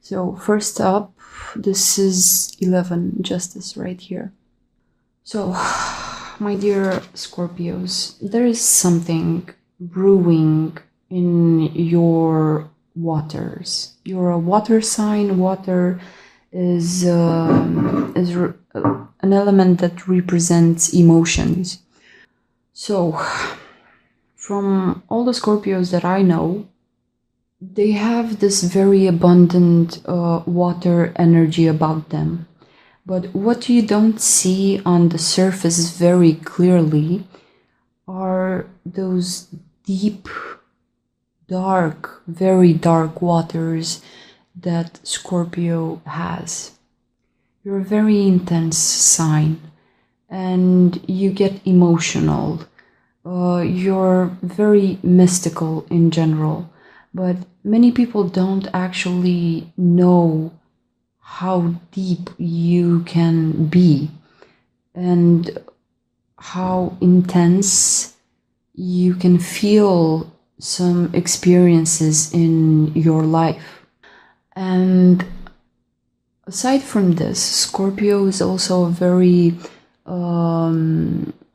So first up, this is 11 Justice right here. So, my dear Scorpios, there is something brewing in your waters. You're a water sign. Water is an element that represents emotions. So, from all the Scorpios that I know, they have this very abundant water energy about them. But what you don't see on the surface very clearly are those deep, dark, very dark waters that Scorpio has. You're a very intense sign and you get emotional. You're very mystical in general. But many people don't actually know how deep you can be and how intense you can feel some experiences in your life. And aside from this, Scorpio is also a very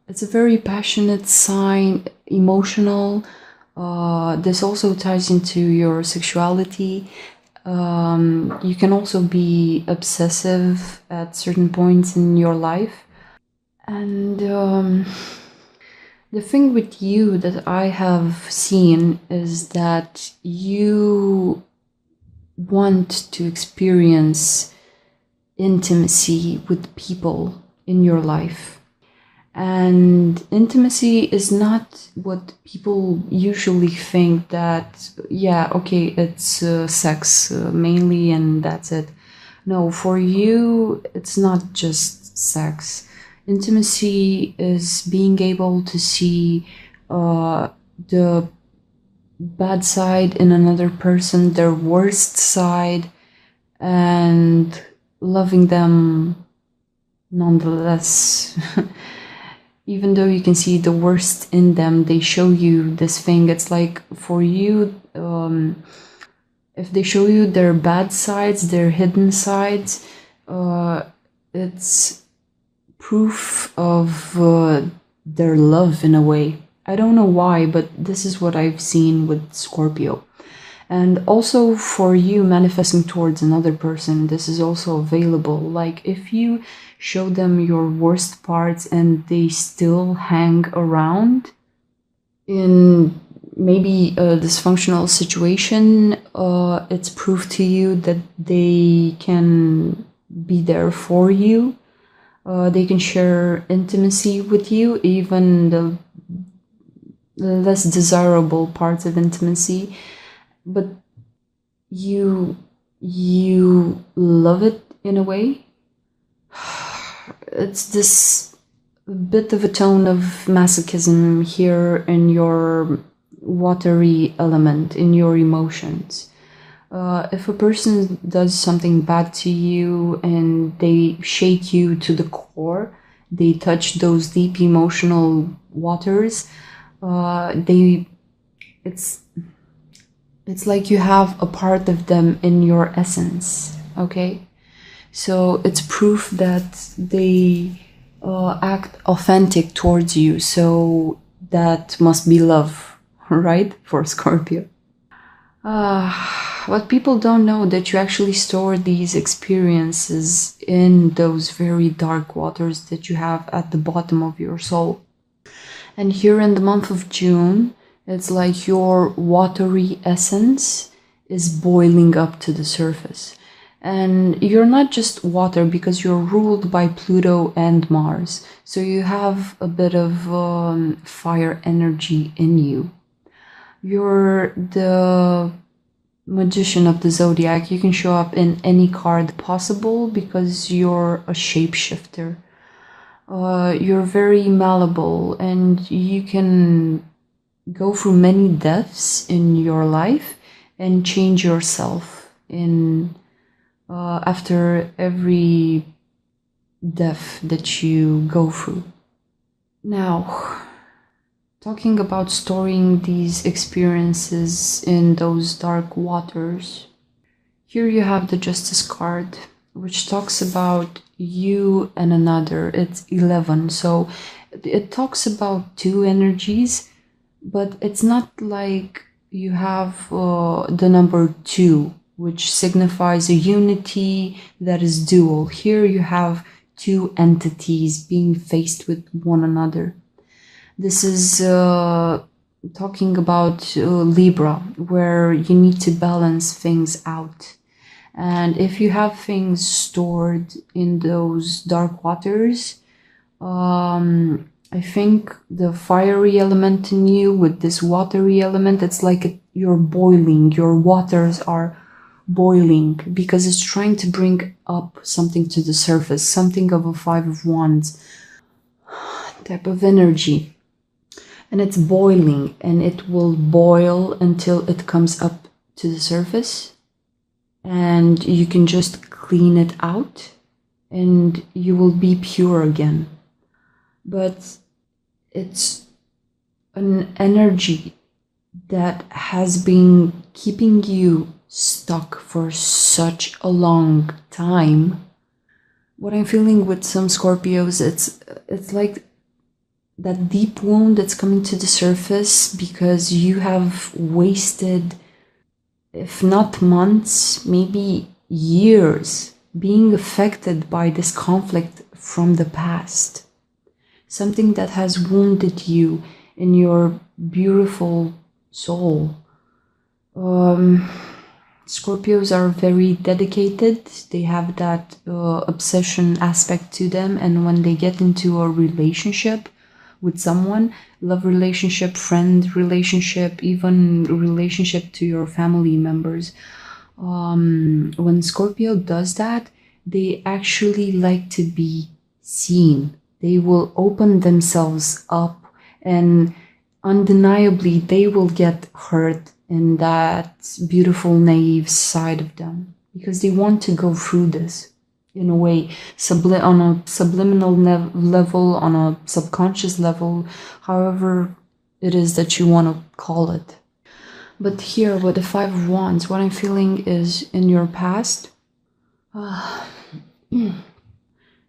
it's a very passionate sign, emotional. This also ties into your sexuality. You can also be obsessive at certain points in your life. And the thing with you that I have seen is that you want to experience intimacy with people in your life. And intimacy is not what people usually think that, yeah, okay, it's sex mainly and that's it. No, for you, it's not just sex. Intimacy is being able to see the bad side in another person, their worst side, and loving them nonetheless. Even though you can see the worst in them, they show you this thing. It's like for you, if they show you their bad sides, their hidden sides, it's proof of their love in a way. I don't know why, but this is what I've seen with Scorpio. And also for you manifesting towards another person, this is also available. Like if you show them your worst parts and they still hang around in maybe a dysfunctional situation, it's proof to you that they can be there for you. They can share intimacy with you, even the less desirable parts of intimacy. But you love it in a way. It's this bit of a tone of masochism here in your watery element, in your emotions. If a person does something bad to you and they shake you to the core, they touch those deep emotional waters, it's like you have a part of them in your essence, okay? So it's proof that they act authentic towards you. So that must be love, right? For Scorpio. But people don't know that you actually store these experiences in those very dark waters that you have at the bottom of your soul. And here in the month of June, it's like your watery essence is boiling up to the surface. And you're not just water because you're ruled by Pluto and Mars. So you have a bit of fire energy in you. You're the magician of the zodiac. You can show up in any card possible because you're a shapeshifter. You're very malleable and you can go through many deaths in your life and change yourself in after every death that you go through. Now, talking about storing these experiences in those dark waters, Here you have the Justice card, which talks about you and another. It's 11, so it talks about two energies, but it's not like you have the number 2, which signifies a unity that is dual. Here you have two entities being faced with one another. This is talking about Libra, where you need to balance things out. And if you have things stored in those dark waters, I think the fiery element in you with this watery element, it's like you're boiling, your waters are boiling, because it's trying to bring up something to the surface, something of a 5 of Wands type of energy. And it's boiling, and it will boil until it comes up to the surface, and you can just clean it out and you will be pure again. But it's an energy that has been keeping you stuck for such a long time. What I'm feeling with some Scorpios, it's like that deep wound that's coming to the surface because you have wasted, if not months, maybe years, being affected by this conflict from the past. Something that has wounded you in your beautiful soul. Scorpios are very dedicated. They have that obsession aspect to them, and when they get into a relationship with someone, love relationship, friend relationship, even relationship to your family members, when Scorpio does that, they actually like to be seen. They will open themselves up, and undeniably they will get hurt in that beautiful naive side of them, because they want to go through this in a way, on a subliminal level, on a subconscious level, however it is that you want to call it. But here with the 5 of Wands, what I'm feeling is in your past,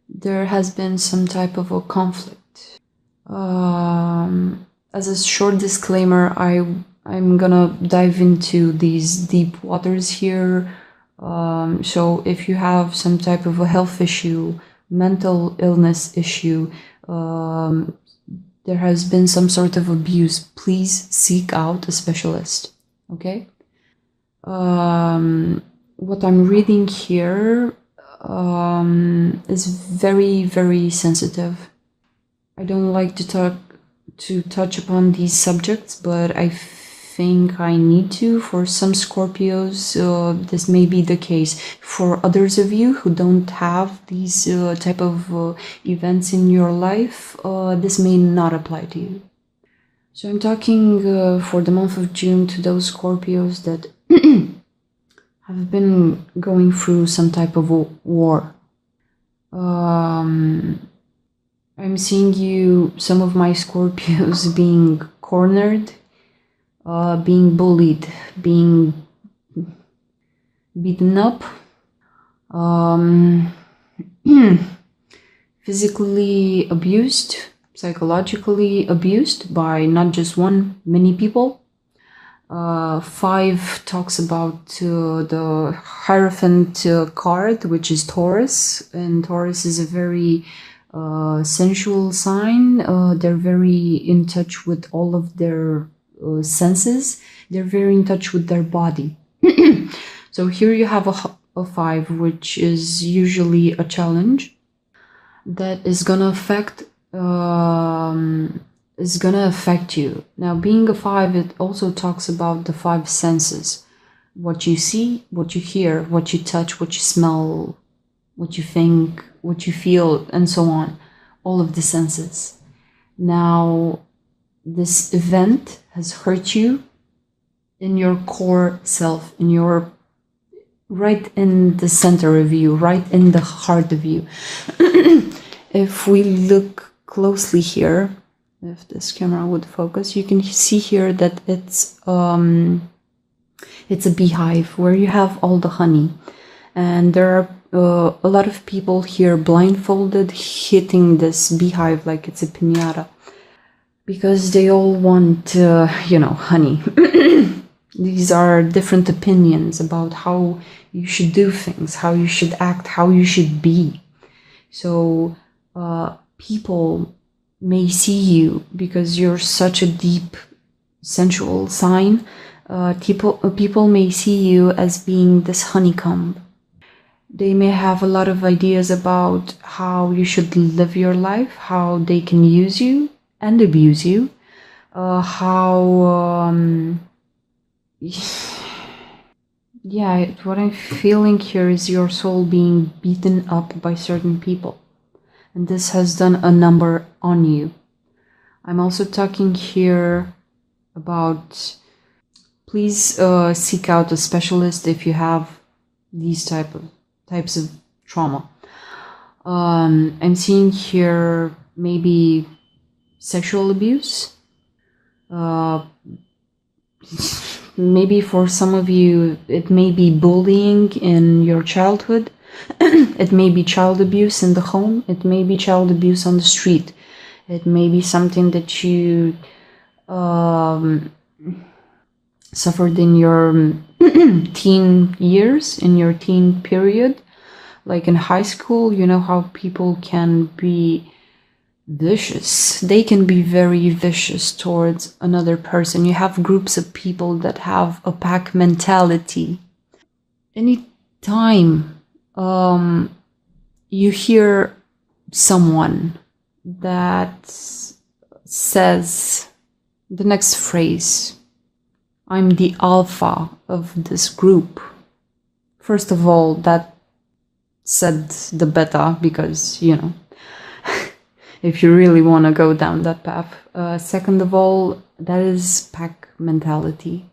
there has been some type of a conflict. As a short disclaimer, I'm gonna dive into these deep waters here. So if you have some type of a health issue, mental illness issue, there has been some sort of abuse, please seek out a specialist, okay? What I'm reading here is very, very sensitive. I don't like to touch upon these subjects, but I think I need to. For some Scorpios, this may be the case. For others of you who don't have these type of events in your life, this may not apply to you. So I'm talking for the month of June to those Scorpios that have been going through some type of war. I'm seeing some of my Scorpios being cornered, being bullied, being beaten up, physically abused, psychologically abused by not just one, many people. 5 talks about the Hierophant card, which is Taurus, and Taurus is a very sensual sign. They're very in touch with all of their senses. They're very in touch with their body. So here you have a 5, which is usually a challenge that is gonna affect you. Now, being a 5, it also talks about the 5 senses: what you see, what you hear, what you touch, what you smell, what you think, what you feel, and so on. All of the senses. Now, this event has hurt you in your core self, right in the center of you, right in the heart of you. If we look closely here, if this camera would focus, you can see here that it's It's a beehive where you have all the honey. And there are a lot of people here blindfolded hitting this beehive like it's a piñata. Because they all want, you know, honey. These are different opinions about how you should do things, how you should act, how you should be. So people may see you because you're such a deep, sensual sign. People may see you as being this honeycomb. They may have a lot of ideas about how you should live your life, how they can use you and abuse you, yeah, what I'm feeling here is your soul being beaten up by certain people, and this has done a number on you. I'm also talking here about, please seek out a specialist if you have these types of trauma. I'm seeing here maybe sexual abuse. Maybe for some of you it may be bullying in your childhood. It may be child abuse in the home. It may be child abuse on the street. It may be something that you suffered in your teen years, in your teen period. Like in high school, you know how people can be vicious. They can be very vicious towards another person. You have groups of people that have a pack mentality. Anytime you hear someone that says the next phrase, I'm the alpha of this group. First of all, that said the beta, because, you know, if you really want to go down that path. Second of all, that is pack mentality.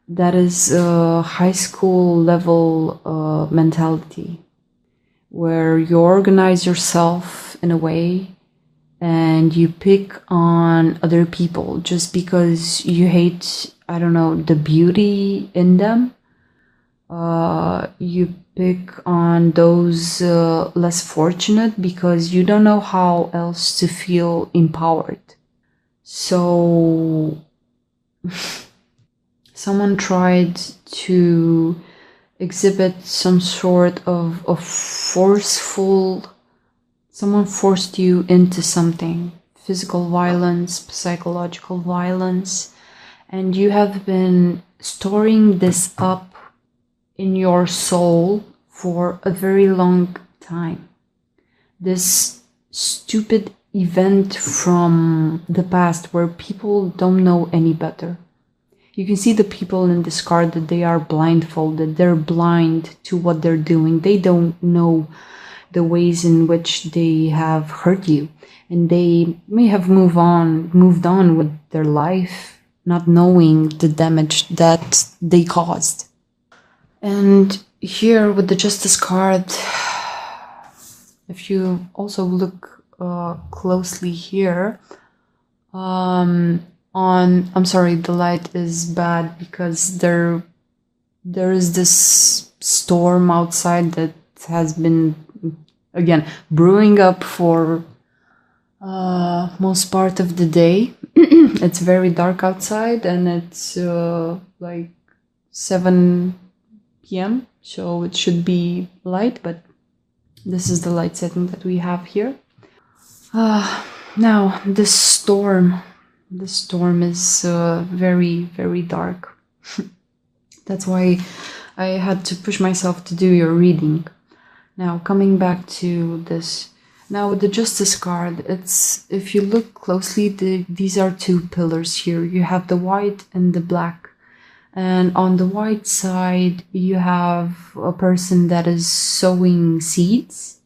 That is high school level mentality, where you organize yourself in a way and you pick on other people just because you hate, I don't know, the beauty in them. You pick on those less fortunate because you don't know how else to feel empowered. So someone tried to exhibit some sort of forceful, someone forced you into something, physical violence, psychological violence, and you have been storing this up in your soul for a very long time. This stupid event from the past where people don't know any better. You can see the people in this card that they are blindfolded. They're blind to what they're doing. They don't know the ways in which they have hurt you. And they may have moved on with their life, not knowing the damage that they caused. And here with the Justice card, if you also look closely here, I'm sorry, the light is bad because there is this storm outside that has been, again, brewing up for most part of the day. It's very dark outside and it's like 7 p.m. so it should be light, but this is the light setting that we have here. Now this storm is very, very dark. That's why I had to push myself to do your reading. Now coming back to this, now with the Justice card, it's, if you look closely, these are two pillars here. You have the white and the black. And on the white side, you have a person that is sowing seeds.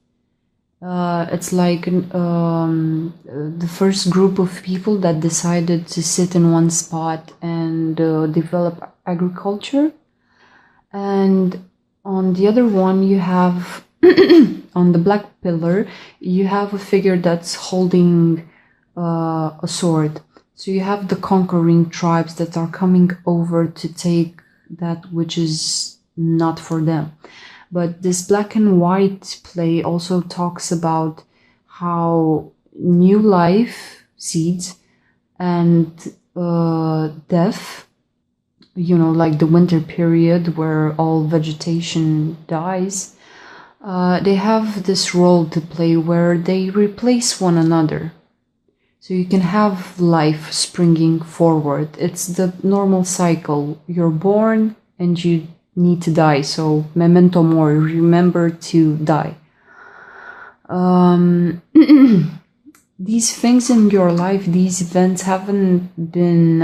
It's like the first group of people that decided to sit in one spot and develop agriculture. And on the other one, you have, on the black pillar, you have a figure that's holding a sword. So you have the conquering tribes that are coming over to take that which is not for them. But this black and white play also talks about how new life seeds and death, you know, like the winter period where all vegetation dies, they have this role to play where they replace one another. So you can have life springing forward. It's the normal cycle. You're born and you need to die. So memento mori, remember to die. These things in your life, these events haven't been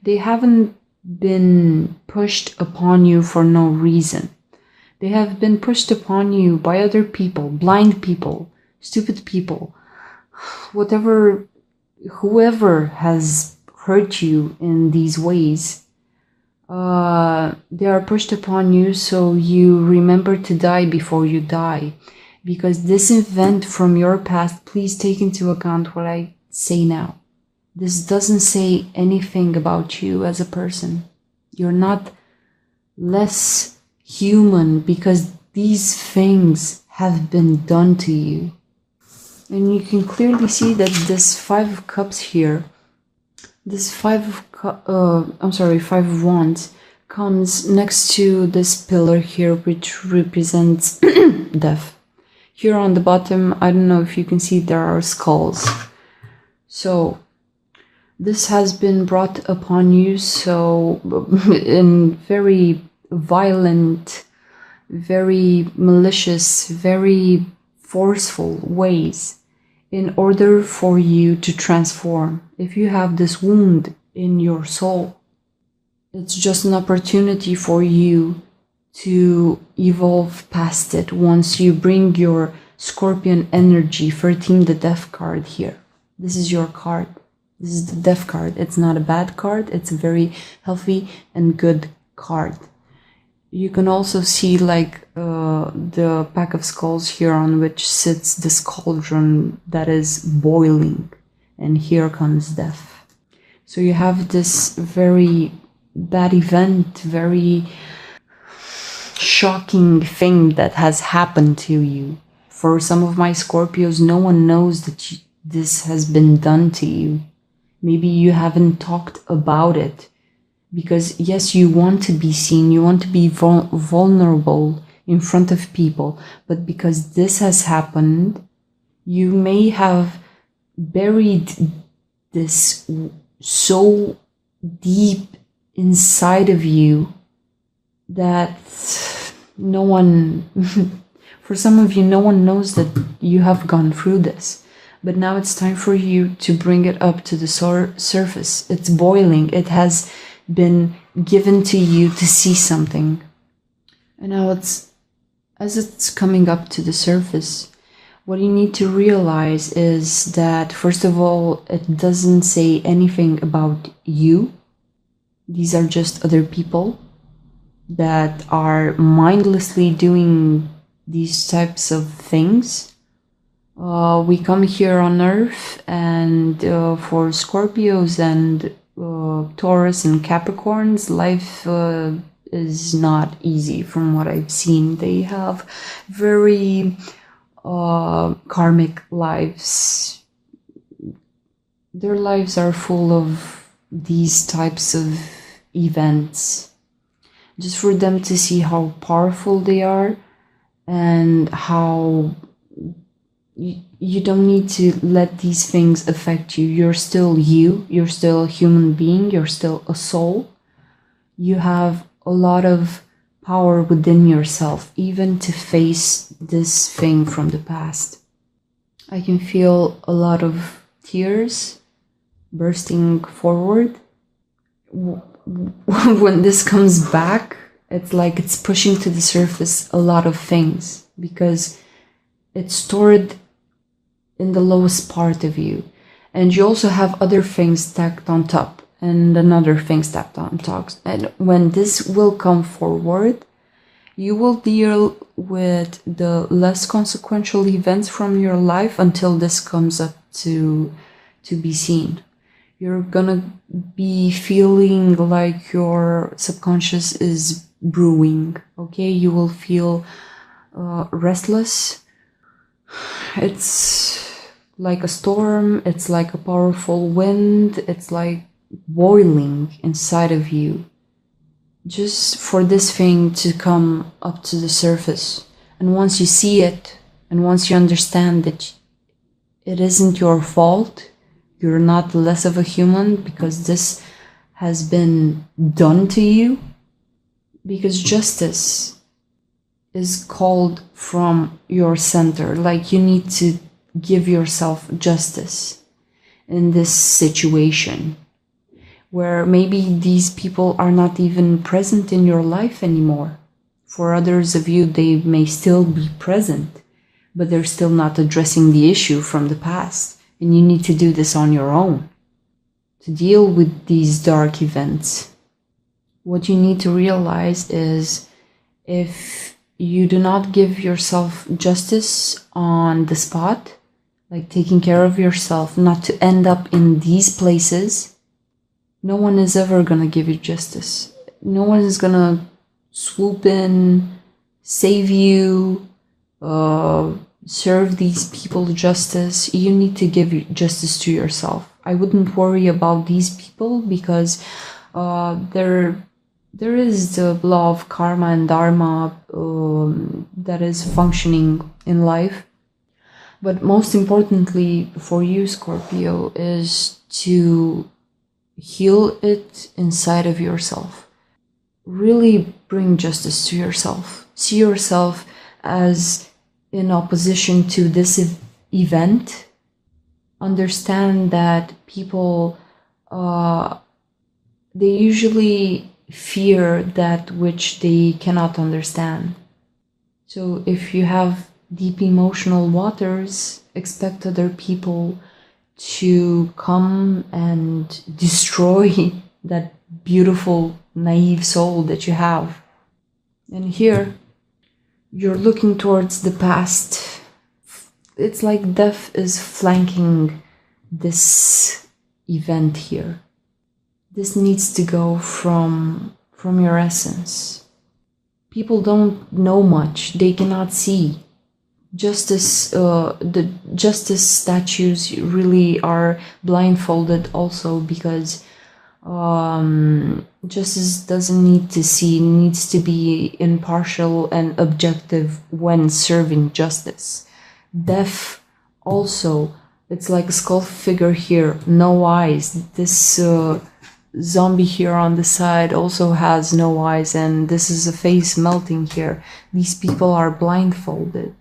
they haven't been pushed upon you for no reason. They have been pushed upon you by other people, blind people, stupid people, whoever has hurt you in these ways. They are pushed upon you so you remember to die before you die. Because this event from your past, please take into account what I say now. This doesn't say anything about you as a person. You're not less human because these things have been done to you. And you can clearly see that this Five of Cups here, this Five of Wands, comes next to this pillar here, which represents death. Here on the bottom, I don't know if you can see, there are skulls. So this has been brought upon you so in very violent, very malicious, very forceful ways in order for you to transform. If you have this wound in your soul, it's just an opportunity for you to evolve past it once you bring your Scorpion energy, 13, the death card here. This is your card. This is the death card. It's not a bad card. It's a very healthy and good card. You can also see like the pack of skulls here on which sits this cauldron that is boiling. And here comes death. So you have this very bad event, very shocking thing that has happened to you. For some of my Scorpios, no one knows that this has been done to you. Maybe you haven't talked about it because yes, you want to be seen, you want to be vulnerable in front of people, but because this has happened, you may have buried this so deep inside of you that no one, for some of you, no one knows that you have gone through this. But now it's time for you to bring it up to the surface. It's boiling. It has been given to you to see something. And now as it's coming up to the surface, what you need to realize is that, first of all, it doesn't say anything about you. These are just other people that are mindlessly doing these types of things. We come here on Earth, and for Scorpios and Taurus and Capricorns, life is not easy from what I've seen. They have very karmic lives. Their lives are full of these types of events. Just for them to see how powerful they are and how you don't need to let these things affect you. You're still you. You're still a human being. You're still a soul. You have a lot of power within yourself, even to face this thing from the past. I can feel a lot of tears bursting forward. When this comes back, it's like it's pushing to the surface a lot of things because it's stored in the lowest part of you. And you also have other things stacked on top and another thing stacked on top. And when this will come forward, you will deal with the less consequential events from your life until this comes up to be seen. You're gonna be feeling like your subconscious is brewing, okay? You will feel restless. It's like a storm, it's like a powerful wind, it's like boiling inside of you. Just for this thing to come up to the surface. And once you see it, and once you understand that it isn't your fault, you're not less of a human because this has been done to you, because justice is called from your center. Like, you need to give yourself justice in this situation where maybe these people are not even present in your life anymore. For others of you, they may still be present, but they're still not addressing the issue from the past. And you need to do this on your own to deal with these dark events. What you need to realize is, if you do not give yourself justice on the spot, like taking care of yourself, not to end up in these places, no one is ever gonna give you justice. No one is gonna swoop in, save you, serve these people justice. You need to give justice to yourself. I wouldn't worry about these people because there is the law of karma and dharma that is functioning in life. But most importantly for you, Scorpio, is to heal it inside of yourself. Really bring justice to yourself. See yourself as in opposition to this event. Understand that people, they usually fear that which they cannot understand. So if you have deep emotional waters, expect other people to come and destroy that beautiful, naive soul that you have. And here, you're looking towards the past. It's like death is flanking this event here. This needs to go from your essence. People don't know much. They cannot see. The justice statues really are blindfolded also, because justice doesn't need to see, it needs to be impartial and objective when serving justice. Death also, it's like a skull figure here, no eyes. This zombie here on the side also has no eyes, and this is a face melting here. These people are blindfolded.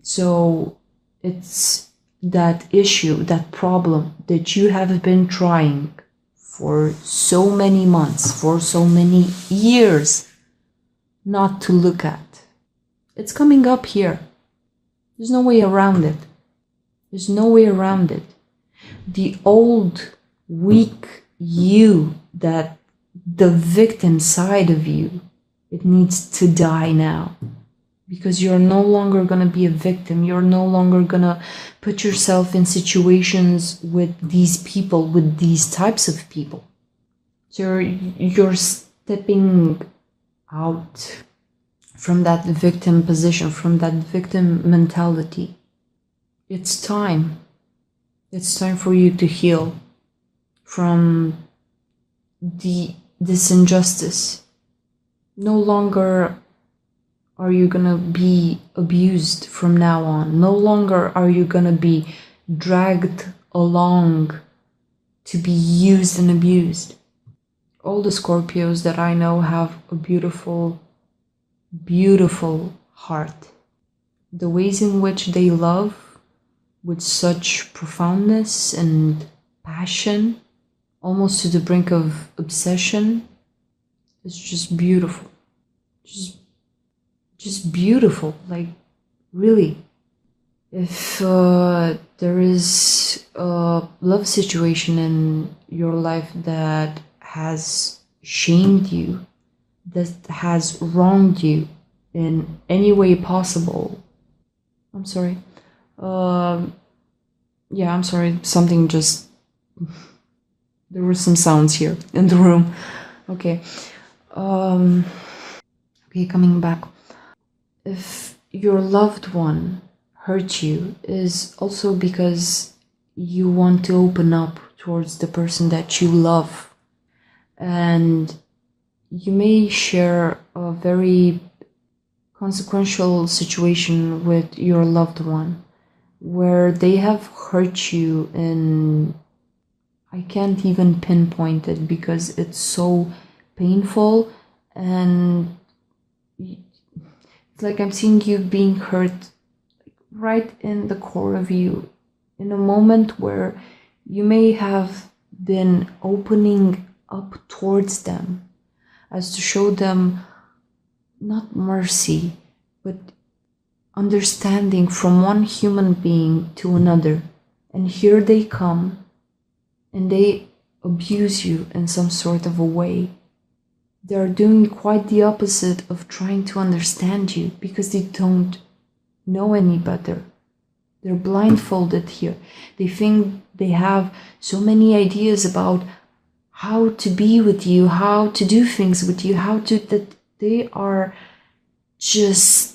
So it's that issue, that problem that you have been trying for so many months, for so many years not to look at. It's coming up here. There's no way around it. There's no way around it. The old, weak you, that the victim side of you, it needs to die now. Because you're no longer going to be a victim. You're no longer going to put yourself in situations with these people, with these types of people. So you're stepping out from that victim position, from that victim mentality. It's time. It's time for you to heal from this injustice. No longer are you gonna be abused from now on. No longer are you gonna be dragged along to be used and abused. All the Scorpios that I know have a beautiful, beautiful heart. The ways in which they love with such profoundness and passion, almost to the brink of obsession, is just beautiful. Just beautiful, like, really. If there is a love situation in your life that has shamed you, that has wronged you in any way possible, I'm sorry, Yeah, I'm sorry, something just... There were some sounds here in the room. Okay. Okay, coming back. If your loved one hurt you, is also because you want to open up towards the person that you love. And you may share a very consequential situation with your loved one where they have hurt you, and I can't even pinpoint it because it's so painful, and it's like I'm seeing you being hurt right in the core of you, in a moment where you may have been opening up towards them as to show them not mercy, but understanding from one human being to another. And here they come and they abuse you in some sort of a way. They're doing quite the opposite of trying to understand you because they don't know any better. They're blindfolded here. They think they have so many ideas about how to be with you, how to do things with you, that they are just...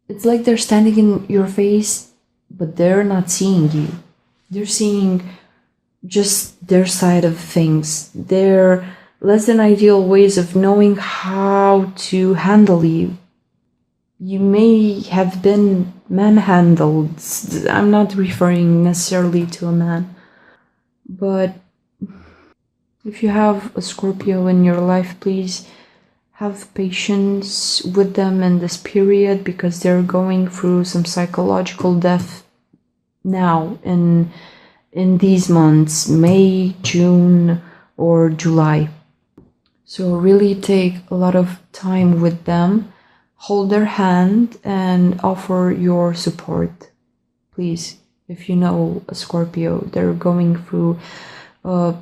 It's like they're standing in your face, but they're not seeing you. They're seeing just their side of things. Their less than ideal ways of knowing how to handle you. You may have been manhandled. I'm not referring necessarily to a man. But if you have a Scorpio in your life, please have patience with them in this period because they're going through some psychological death now in these months, May, June, or July. So really take a lot of time with them, hold their hand and offer your support. Please, if you know a Scorpio, they're going through a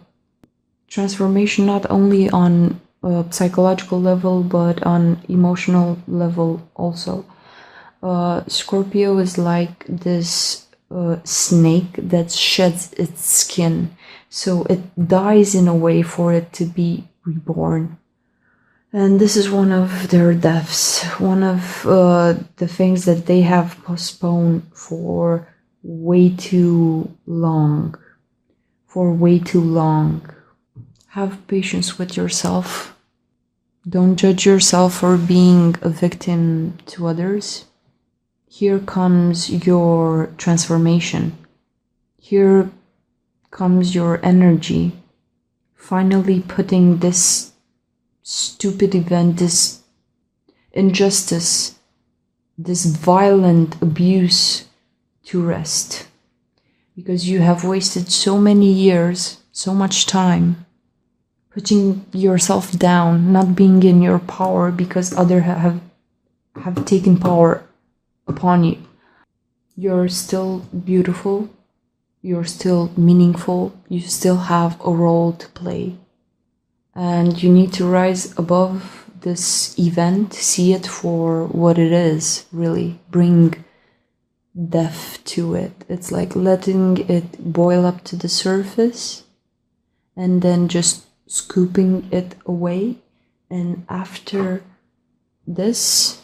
transformation not only on a psychological level but on emotional level also. Scorpio is like this snake that sheds its skin, so it dies in a way for it to be reborn. And this is one of their deaths, one of the things that they have postponed for way too long. Have patience with yourself. Don't judge yourself for being a victim to others. Here comes your transformation. Here comes your energy. Finally putting this stupid event, this injustice, this violent abuse to rest. Because you have wasted so many years, so much time, putting yourself down, not being in your power because others have taken power upon you. You're still beautiful, you're still meaningful, you still have a role to play. And you need to rise above this event, see it for what it is, really. Bring depth to it. It's like letting it boil up to the surface and then just scooping it away. And after this,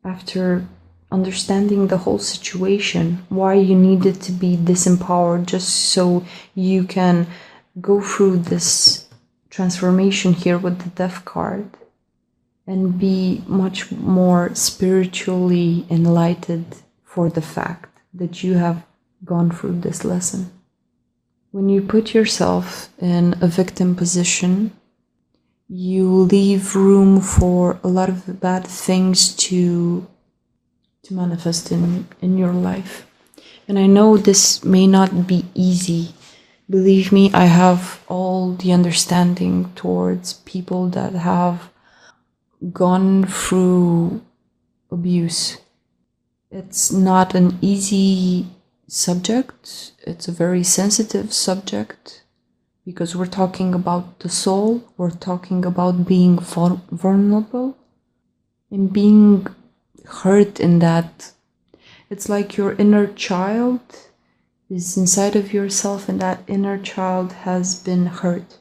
after understanding the whole situation, why you needed to be disempowered, just so you can go through this transformation here with the Death card and be much more spiritually enlightened for the fact that you have gone through this lesson. When you put yourself in a victim position, you leave room for a lot of bad things to manifest in your life. And I know this may not be easy. Believe me, I have all the understanding towards people that have gone through abuse. It's not an easy subject. It's a very sensitive subject because we're talking about the soul. We're talking about being vulnerable and being hurt in that. It's like your inner child is inside of yourself, and that inner child has been hurt.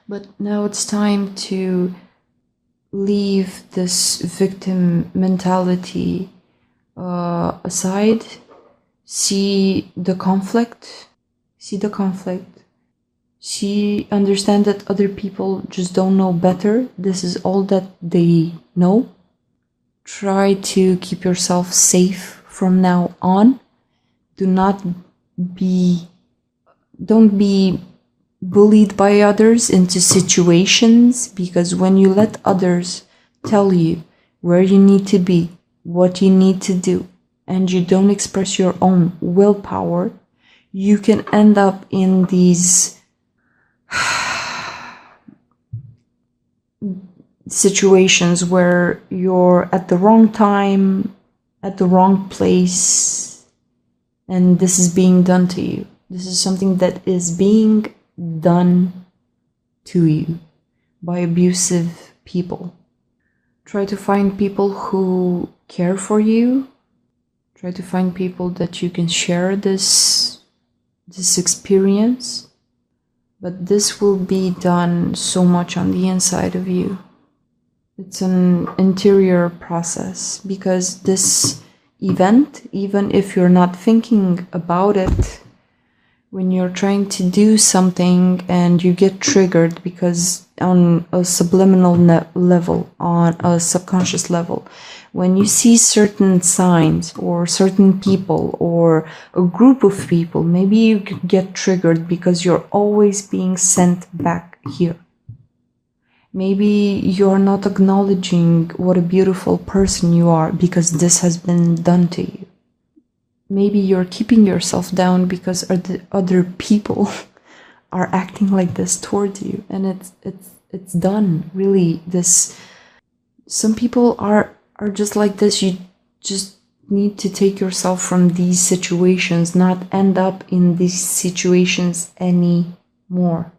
But now it's time to leave this victim mentality aside. See the conflict. Understand that other people just don't know better. This is all that they know. Try to keep yourself safe from now on. Don't be bullied by others into situations, because when you let others tell you where you need to be, what you need to do, and you don't express your own willpower, you can end up in these situations where you're at the wrong time, at the wrong place, and this is being done to you. This is something that is being done to you by abusive people. Try to find people who care for you. Try to find people that you can share this experience. But this will be done so much on the inside of you. It's an interior process, because this event, even if you're not thinking about it, when you're trying to do something and you get triggered, because on a subliminal level, on a subconscious level, when you see certain signs or certain people or a group of people, maybe you get triggered because you're always being sent back here. Maybe you're not acknowledging what a beautiful person you are because this has been done to you. Maybe you're keeping yourself down because other people are acting like this towards you, and it's done. Really, some people are just like this. You just need to take yourself from these situations, not end up in these situations anymore.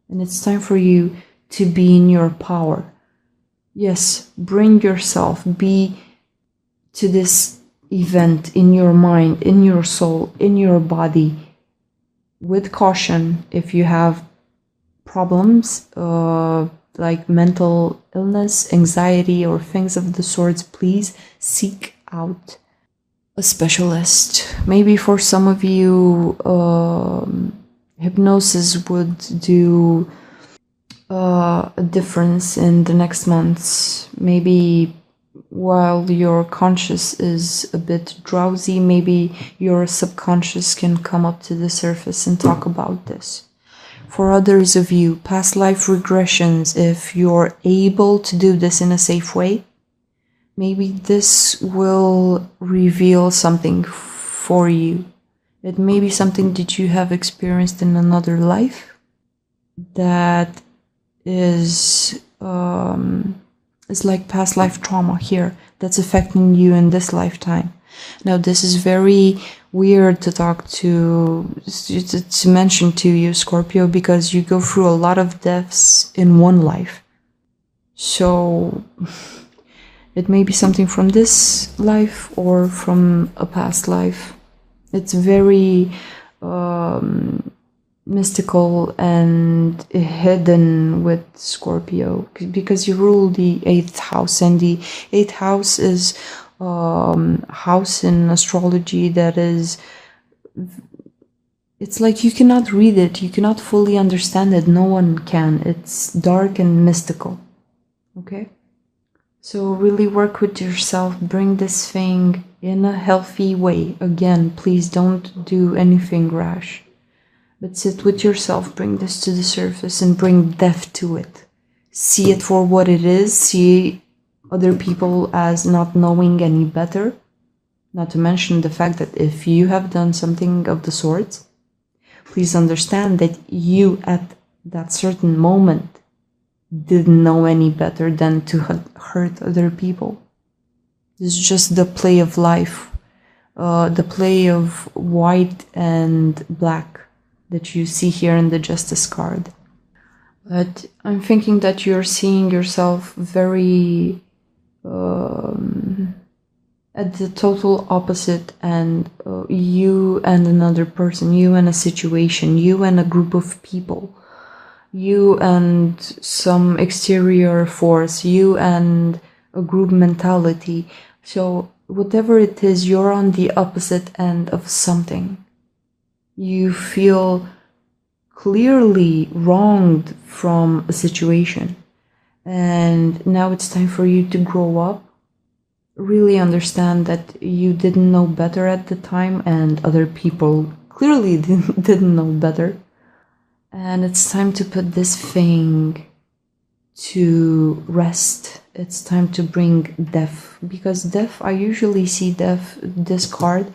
And it's time for you to be in your power. Yes, bring yourself, be to this event in your mind, in your soul, in your body, with caution. If you have problems like mental illness, anxiety, or things of the sorts, please seek out a specialist. Maybe for some of you, hypnosis would do a difference in the next months. Maybe while your conscious is a bit drowsy, maybe your subconscious can come up to the surface and talk about this. For others of you, past life regressions, if you're able to do this in a safe way, maybe this will reveal something for you. It may be something that you have experienced in another life that is like past life trauma here that's affecting you in this lifetime. Now, this is very weird to mention to you, Scorpio, because you go through a lot of deaths in one life. So it may be something from this life or from a past life. It's very mystical and hidden with Scorpio, because you rule the 8th house, and the 8th house is house in astrology that is, it's like you cannot read it, you cannot fully understand it, no one can. It's dark and mystical. Okay, so really work with yourself, bring this thing in a healthy way. Again, please don't do anything rash, but sit with yourself, bring this to the surface and bring depth to it. See it for what it is. See other people as not knowing any better. Not to mention the fact that if you have done something of the sort, please understand that you at that certain moment didn't know any better than to hurt other people. This is just the play of life, the play of white and black that you see here in the Justice card. But I'm thinking that you're seeing yourself very at the total opposite end. You and another person, you and a situation, you and a group of people, you and some exterior force, you and a group mentality. So whatever it is, you're on the opposite end of something. You feel clearly wronged from a situation, and now it's time for you to grow up, really understand that you didn't know better at the time, and other people clearly didn't know better. And it's time to put this thing to rest. It's time to bring death, because death, I usually see death, this card,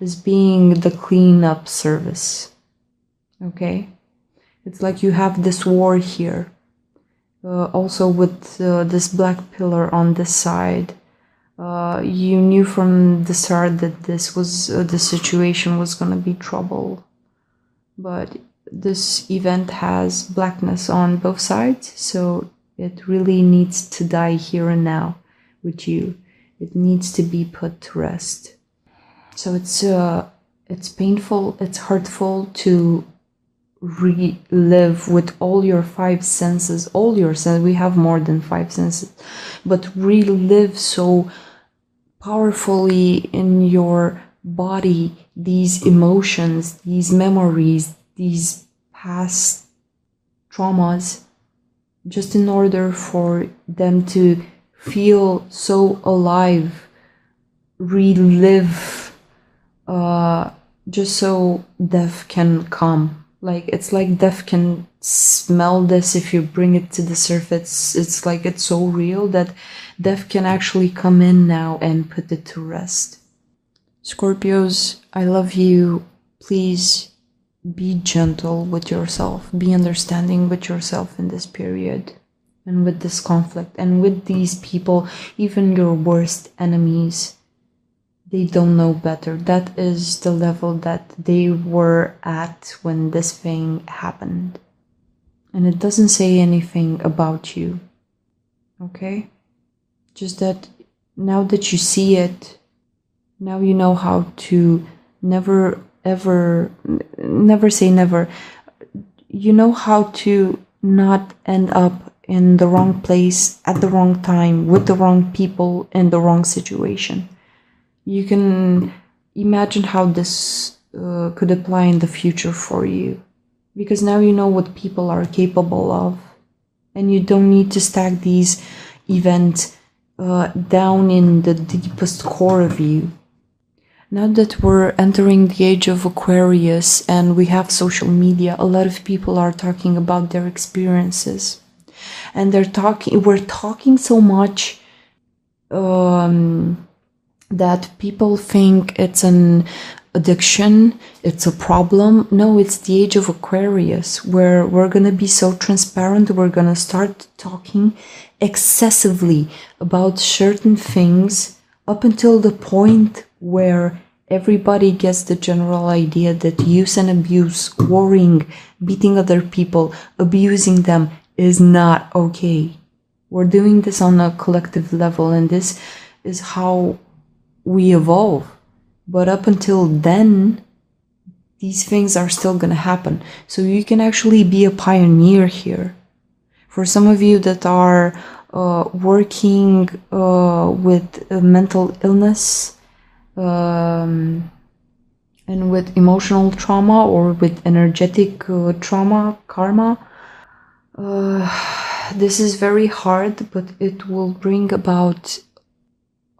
as being the cleanup service. Okay? It's like you have this war here. Also with this black pillar on this side. You knew from the start that this was the situation was gonna be trouble. But this event has blackness on both sides, so it really needs to die here and now with you. It needs to be put to rest. So it's painful, it's hurtful to relive with all your five senses, all your senses. We have more than five senses, but relive so powerfully in your body these emotions, these memories, these past traumas, just in order for them to feel so alive, relive, just so death can come. Like, it's like death can smell this if you bring it to the surface. It's like it's so real that death can actually come in now and put it to rest. Scorpios, I love you. Please be gentle with yourself. Be understanding with yourself in this period and with this conflict and with these people, even your worst enemies. They don't know better. That is the level that they were at when this thing happened. And it doesn't say anything about you. Okay? Just that now that you see it, now you know how to never say never. You know how to not end up in the wrong place at the wrong time with the wrong people in the wrong situation. You can imagine how this could apply in the future for you, because now you know what people are capable of, and you don't need to stack these events down in the deepest core of you. Now that we're entering the age of Aquarius and we have social media, a lot of people are talking about their experiences, and we're talking so much that people think it's an addiction, it's a problem. No, it's the age of Aquarius, where we're gonna be so transparent. We're gonna start talking excessively about certain things up until the point where everybody gets the general idea that use and abuse, worrying, beating other people, abusing them is not okay. We're doing this on a collective level, and this is how we evolve. But up until then, these things are still gonna happen. So you can actually be a pioneer here. For some of you that are working with mental illness and with emotional trauma or with energetic trauma, karma, this is very hard, but it will bring about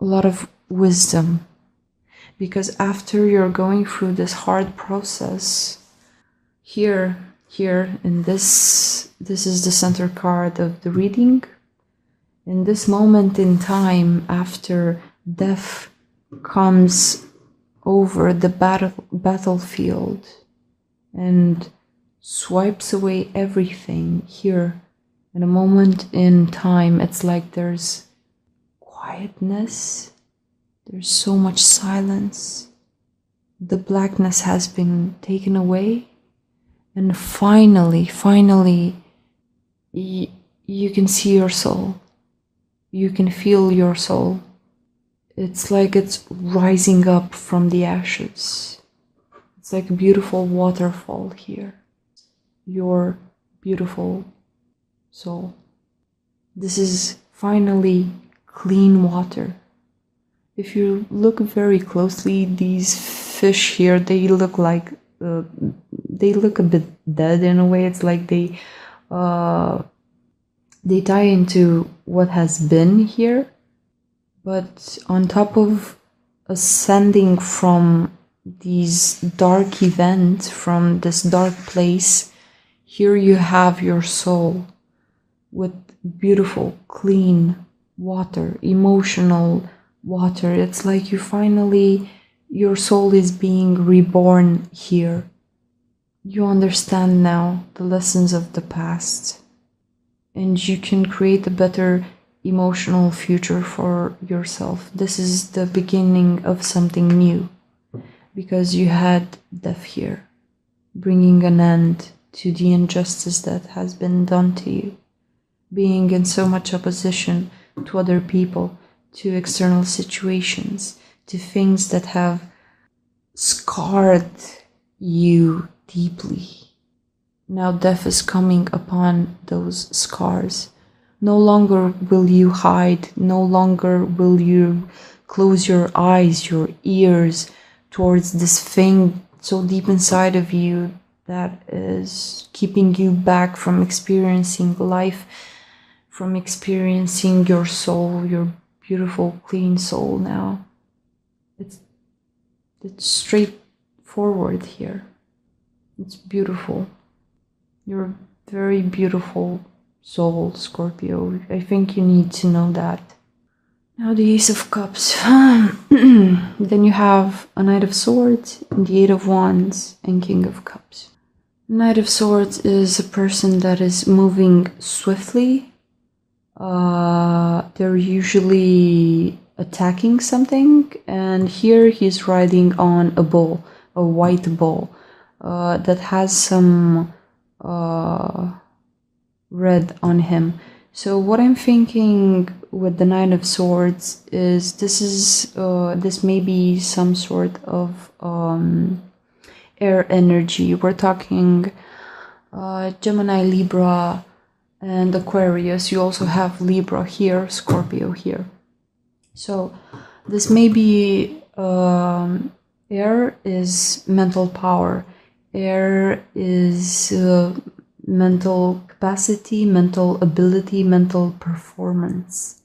a lot of wisdom, because after you're going through this hard process, here in this is the center card of the reading. In this moment in time, after death comes over the battlefield and swipes away everything, here in a moment in time, it's like there's quietness. There's so much silence. The blackness has been taken away. And finally, you can see your soul. You can feel your soul. It's like it's rising up from the ashes. It's like a beautiful waterfall here. Your beautiful soul. This is finally clean water. If you look very closely, these fish here, they look like they look a bit dead in a way. It's like they tie into what has been here. But on top of ascending from these dark events, from this dark place, here you have your soul with beautiful, clean water, emotional water. It's like you finally, your soul is being reborn here. You understand now the lessons of the past, and you can create a better emotional future for yourself. This is the beginning of something new, because you had death here, bringing an end to the injustice that has been done to you, being in so much opposition to other people, to external situations, to things that have scarred you deeply. Now death is coming upon those scars. No longer will you hide, no longer will you close your eyes, your ears towards this thing so deep inside of you that is keeping you back from experiencing life, from experiencing your soul, your beautiful, clean soul now. It's straightforward here. It's beautiful. You're a very beautiful soul, Scorpio. I think you need to know that. Now the Ace of Cups. Then you have a Knight of Swords, and the Eight of Wands, and King of Cups. Knight of Swords is a person that is moving swiftly. They're usually attacking something, and here he's riding on a bull, a white bull, that has some red on him. So what I'm thinking with the Nine of Swords is this may be some sort of air energy. We're talking Gemini, Libra, and Aquarius. You also have Libra here, Scorpio here. So this may be air is mental power. Air is mental capacity, mental ability, mental performance.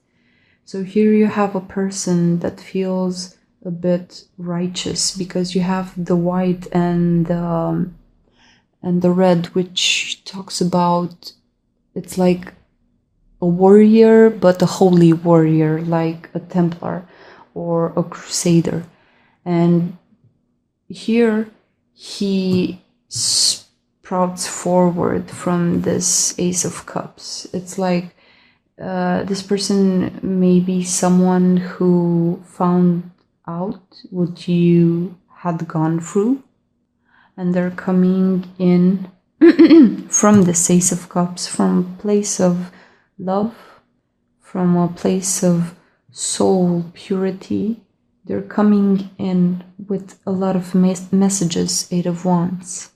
So here you have a person that feels a bit righteous because you have the white and the red, which talks about, it's like a warrior, but a holy warrior, like a Templar or a Crusader. And here he sprouts forward from this Ace of Cups. It's like this person may be someone who found out what you had gone through, and they're coming in from this Ace of Cups, from a place of love, from a place of soul purity. They're coming in with a lot of messages, Eight of Wands,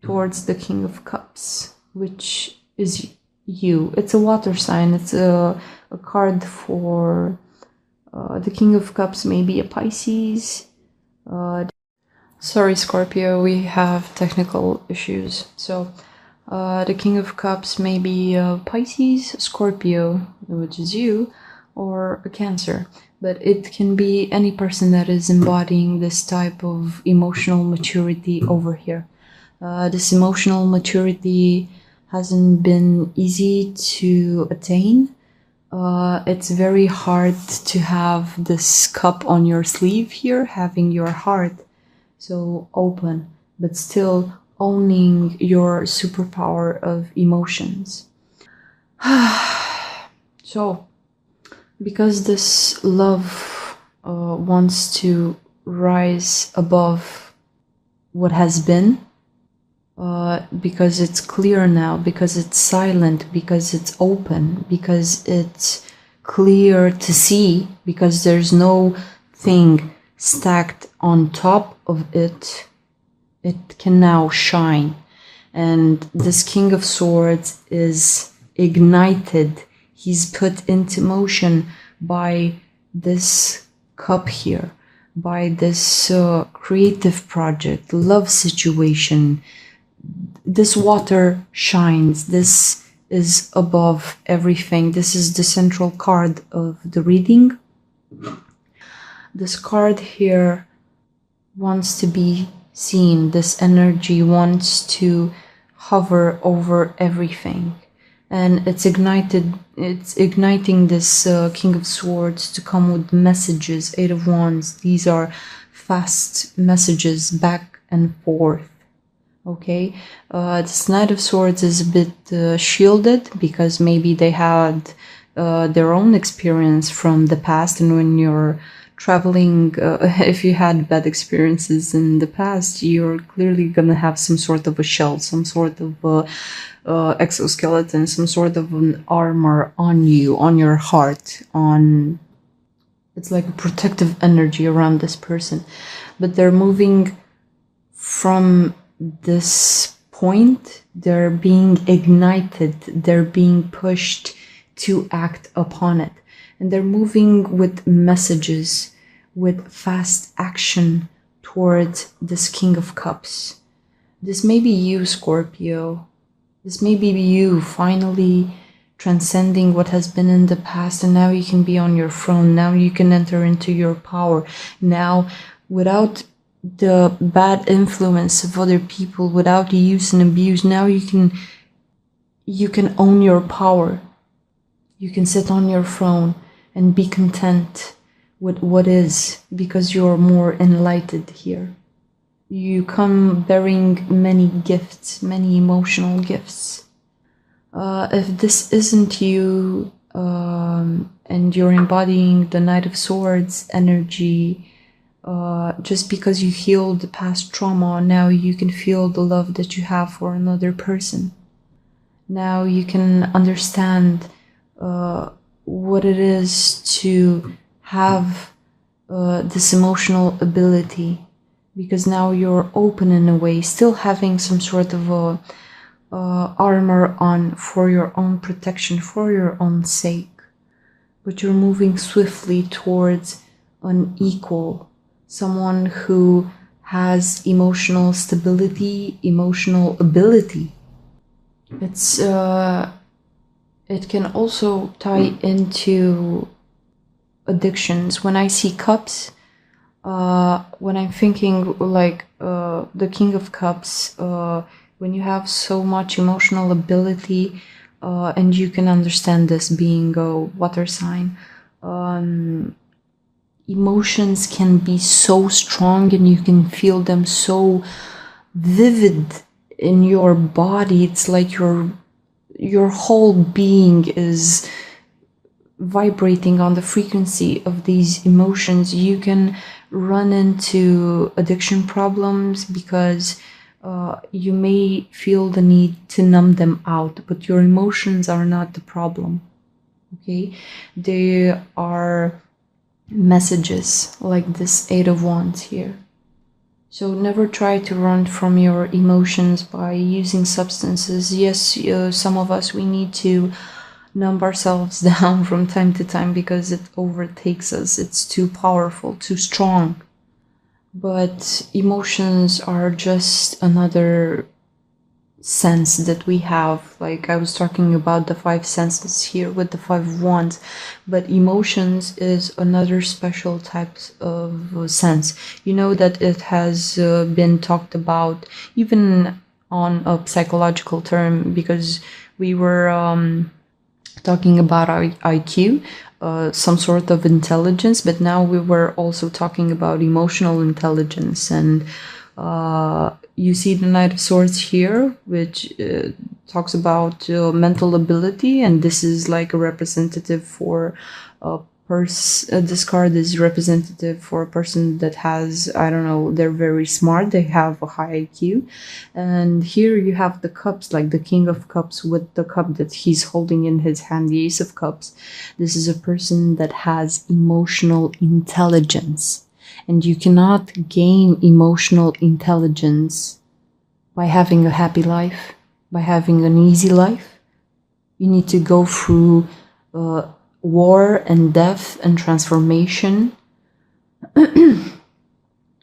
towards the King of Cups, which is you. It's a water sign. It's a card for the King of Cups, maybe a Pisces. Sorry, Scorpio, we have technical issues. So the King of Cups may be a Pisces, Scorpio, which is you, or a Cancer. But it can be any person that is embodying this type of emotional maturity over here. This emotional maturity hasn't been easy to attain. It's very hard to have this cup on your sleeve here, having your heart so open, but still owning your superpower of emotions. So, because this love wants to rise above what has been, because it's clear now, because it's silent, because it's open, because it's clear to see because there's no thing stacked on top of it. It can now shine. And this King of Swords is ignited. He's put into motion by this cup here, by this creative project, love situation. This water shines. This is above everything. This is the central card of the reading. This card here wants to be seen. This energy wants to hover over everything, and it's igniting this King of Swords to come with messages. Eight of Wands. These are fast messages back and forth. Okay, this Knight of Swords is a bit shielded because maybe they had their own experience from the past, and when you're traveling, if you had bad experiences in the past, you're clearly gonna have some sort of a shell, some sort of exoskeleton, some sort of an armor on you, on your heart, on... It's like a protective energy around this person. But they're moving from this point, they're being ignited, they're being pushed to act upon it. And they're moving with messages, with fast action towards this King of Cups. This may be you, Scorpio. This may be you finally transcending what has been in the past, and now you can be on your throne. Now you can enter into your power. Now, without the bad influence of other people, without the use and abuse, now you can own your power. You can sit on your throne and be content with what is, because you're more enlightened here. You come bearing many gifts, many emotional gifts. If this isn't you, and you're embodying the Knight of Swords energy, just because you healed the past trauma, now you can feel the love that you have for another person. Now you can understand what it is to have this emotional ability, because now you're open in a way, still having some sort of a armor on for your own protection, for your own sake, but you're moving swiftly towards an equal, someone who has emotional stability, emotional ability. It's it can also tie into addictions. When I see cups, when I'm thinking like the King of Cups, when you have so much emotional ability, and you can understand this being a water sign, emotions can be so strong and you can feel them so vivid in your body. It's like your whole being is vibrating on the frequency of these emotions. You can run into addiction problems because you may feel the need to numb them out, but your emotions are not the problem. Okay, they are messages like this Eight of Wands here. So never try to run from your emotions by using substances. Yes, some of us, we need to numb ourselves down from time to time because it overtakes us. It's too powerful, too strong. But emotions are just another sense that we have. Like I was talking about the five senses here with the Five of Wands, but emotions is another special type of sense. You know that it has been talked about even on a psychological term, because we were talking about IQ, some sort of intelligence, but now we were also talking about emotional intelligence. And you see the Knight of Swords here, which talks about mental ability, and this is like a representative for this card is representative for a person that has, I don't know, they're very smart, they have a high IQ. And here you have the cups, like the King of Cups with the cup that he's holding in his hand, the Ace of Cups. This is a person that has emotional intelligence. And you cannot gain emotional intelligence by having a happy life, by having an easy life. You need to go through war and death and transformation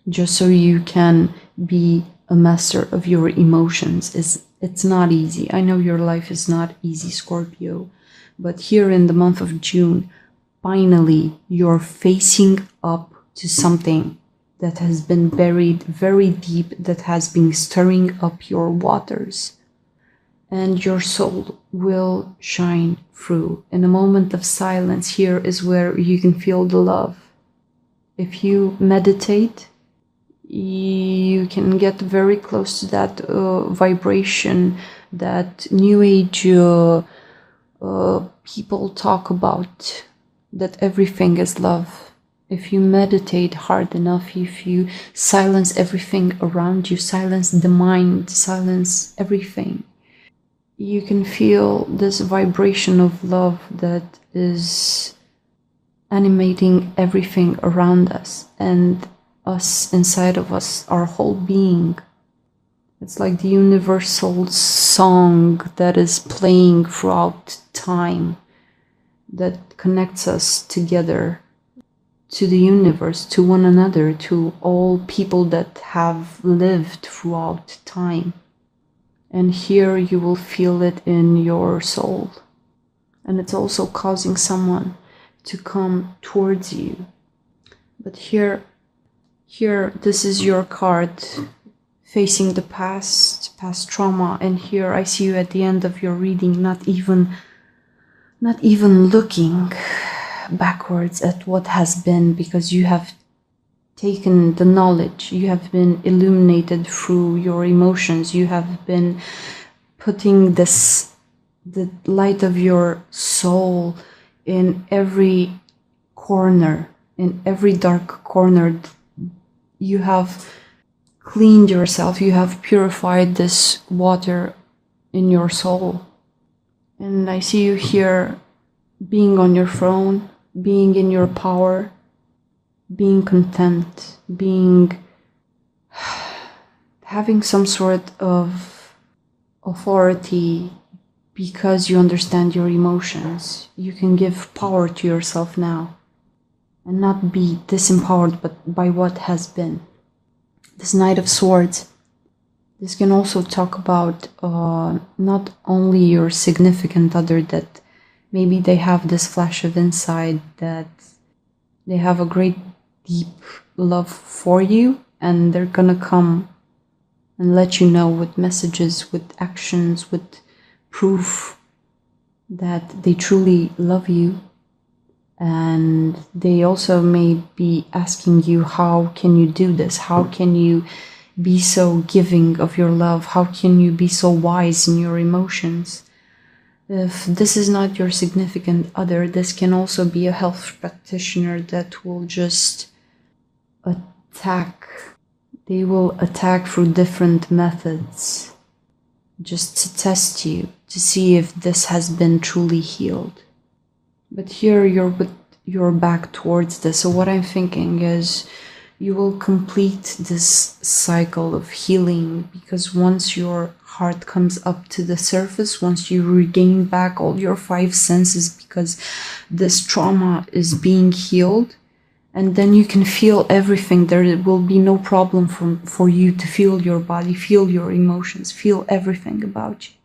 just so you can be a master of your emotions. It's not easy. I know your life is not easy, Scorpio, but here in the month of June, finally you're facing up to something that has been buried very deep, that has been stirring up your waters. And your soul will shine through. In a moment of silence, here is where you can feel the love. If you meditate, you can get very close to that vibration that New Age people talk about, that everything is love. If you meditate hard enough, if you silence everything around you, silence the mind, silence everything, you can feel this vibration of love that is animating everything around us and us inside of us, our whole being. It's like the universal song that is playing throughout time, that connects us together, to the universe, to one another, to all people that have lived throughout time. And here you will feel it in your soul. And it's also causing someone to come towards you. But here, this is your card facing the past trauma. And here I see you at the end of your reading, not even looking backwards at what has been, because you have taken the knowledge, you have been illuminated through your emotions, you have been putting the light of your soul in every corner, in every dark corner. You have cleaned yourself, you have purified this water in your soul. And I see you here being on your throne, being in your power, being content, having some sort of authority because you understand your emotions. You can give power to yourself now and not be disempowered but by what has been. This Knight of Swords, this can also talk about not only your significant other, that maybe they have this flash of insight, that they have a great deep love for you, and they're gonna come and let you know with messages, with actions, with proof that they truly love you. And they also may be asking you, how can you do this? How can you be so giving of your love? How can you be so wise in your emotions? If this is not your significant other, this can also be a health practitioner that will just attack. They will attack through different methods just to test you, to see if this has been truly healed. But here you're with your back towards this. So what I'm thinking is you will complete this cycle of healing, because once your heart comes up to the surface, once you regain back all your 5 senses, because this trauma is being healed, and then you can feel everything. There will be no problem for you to feel your body, feel your emotions, feel everything about you.